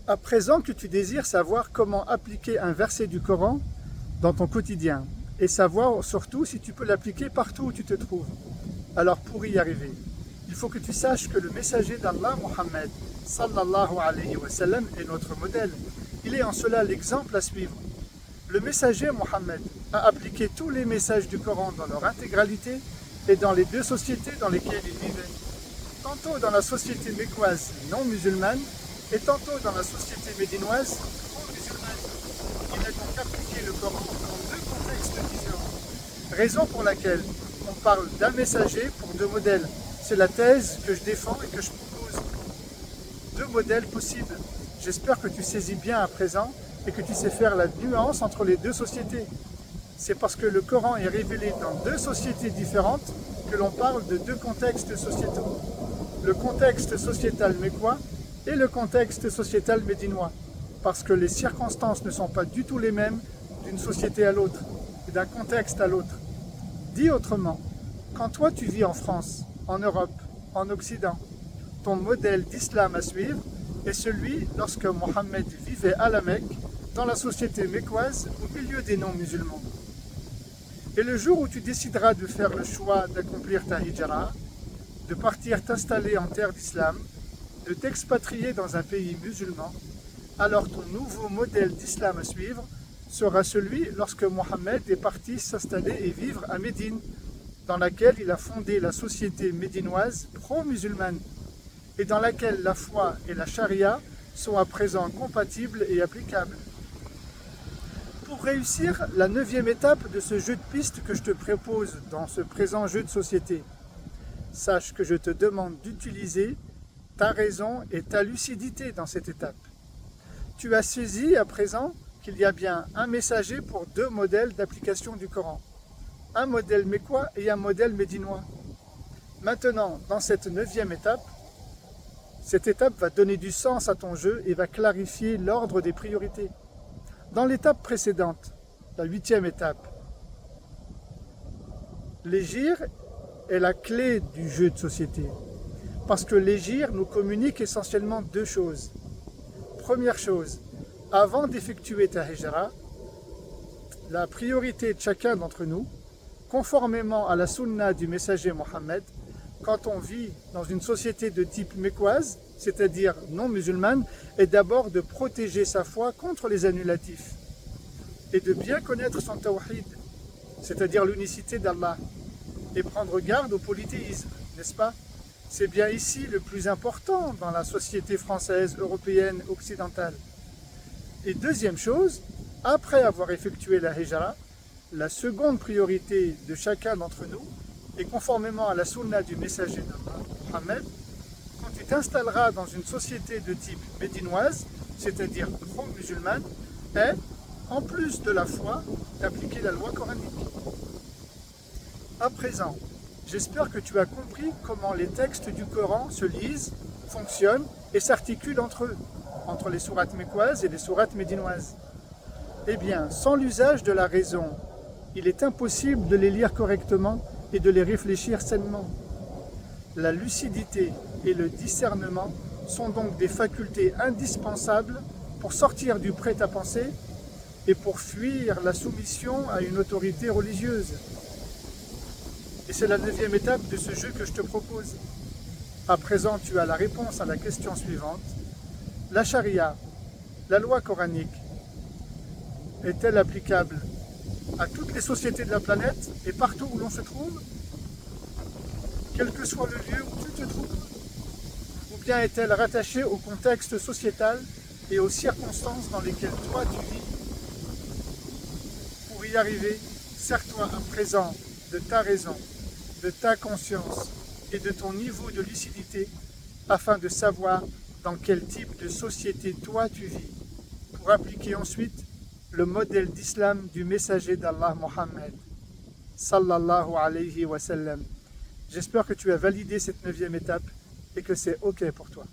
À présent que tu désires savoir comment appliquer un verset du Coran dans ton quotidien et savoir surtout si tu peux l'appliquer partout où tu te trouves. Alors pour y arriver, il faut que tu saches que le messager d'Allah, Mohammed, sallallahu alayhi wa sallam, est notre modèle. Il est en cela l'exemple à suivre. Le messager Mohammed a appliqué tous les messages du Coran dans leur intégralité et dans les deux sociétés dans lesquelles il vivait. Tantôt dans la société mécoise non musulmane et tantôt dans la société médinoise pro-musulmane. Il a donc appliqué le Coran dans deux contextes différents. Raison pour laquelle on parle d'un messager pour deux modèles. C'est la thèse que je défends et que je propose. Deux modèles possibles. J'espère que tu saisis bien à présent et que tu sais faire la nuance entre les deux sociétés. C'est parce que le Coran est révélé dans deux sociétés différentes que l'on parle de deux contextes sociétaux. Le contexte sociétal mécois et le contexte sociétal médinois. Parce que les circonstances ne sont pas du tout les mêmes d'une société à l'autre et d'un contexte à l'autre. Dit autrement, quand toi tu vis en France, en Europe, en Occident, ton modèle d'islam à suivre est celui lorsque Mohammed vivait à la Mecque, dans la société mécoise, au milieu des non-musulmans. Et le jour où tu décideras de faire le choix d'accomplir ta hijra, de partir t'installer en terre d'islam, de t'expatrier dans un pays musulman, alors ton nouveau modèle d'islam à suivre sera celui lorsque Mohammed est parti s'installer et vivre à Médine, dans laquelle il a fondé la société médinoise pro-musulmane, et dans laquelle la foi et la charia sont à présent compatibles et applicables. Pour réussir la 9e étape de ce jeu de piste que je te propose dans ce présent jeu de société, sache que je te demande d'utiliser ta raison et ta lucidité dans cette étape. Tu as saisi à présent qu'il y a bien un messager pour deux modèles d'application du Coran, un modèle mécois et un modèle médinois. Maintenant, dans cette 9e étape, cette étape va donner du sens à ton jeu et va clarifier l'ordre des priorités. Dans l'étape précédente, la 8e étape, l'hégire est la clé du jeu de société. Parce que l'hégire nous communique essentiellement deux choses. Première chose, avant d'effectuer ta hijra, la priorité de chacun d'entre nous, conformément à la sunna du messager Mohammed, quand on vit dans une société de type mécoise, c'est-à-dire non musulmane, est d'abord de protéger sa foi contre les annulatifs et de bien connaître son tawhid, c'est-à-dire l'unicité d'Allah, et prendre garde au polythéisme, n'est-ce pas? C'est bien ici le plus important dans la société française, européenne, occidentale. Et deuxième chose, après avoir effectué la hijra, la seconde priorité de chacun d'entre nous, et conformément à la sunna du messager d'Allah, Mohammed, quand tu t'installeras dans une société de type médinoise, c'est-à-dire pro-musulmane, est, en plus de la foi, d'appliquer la loi coranique. À présent, j'espère que tu as compris comment les textes du Coran se lisent, fonctionnent et s'articulent entre eux, entre les sourates mécoises et les sourates médinoises. Eh bien, sans l'usage de la raison, il est impossible de les lire correctement et de les réfléchir sainement. La lucidité et le discernement sont donc des facultés indispensables pour sortir du prêt-à-penser et pour fuir la soumission à une autorité religieuse. Et c'est la 9e étape de ce jeu que je te propose. À présent, tu as la réponse à la question suivante. La charia, la loi coranique, est-elle applicable à toutes les sociétés de la planète et partout où l'on se trouve, quel que soit le lieu où tu te trouves, ou bien est-elle rattachée au contexte sociétal et aux circonstances dans lesquelles toi tu vis? Pour y arriver, sers-toi à présent de ta raison, de ta conscience et de ton niveau de lucidité afin de savoir dans quel type de société toi tu vis, pour appliquer ensuite le modèle d'islam du messager d'Allah Mohammed, sallallahu alayhi wa sallam. J'espère que tu as validé cette 9e étape et que c'est OK pour toi.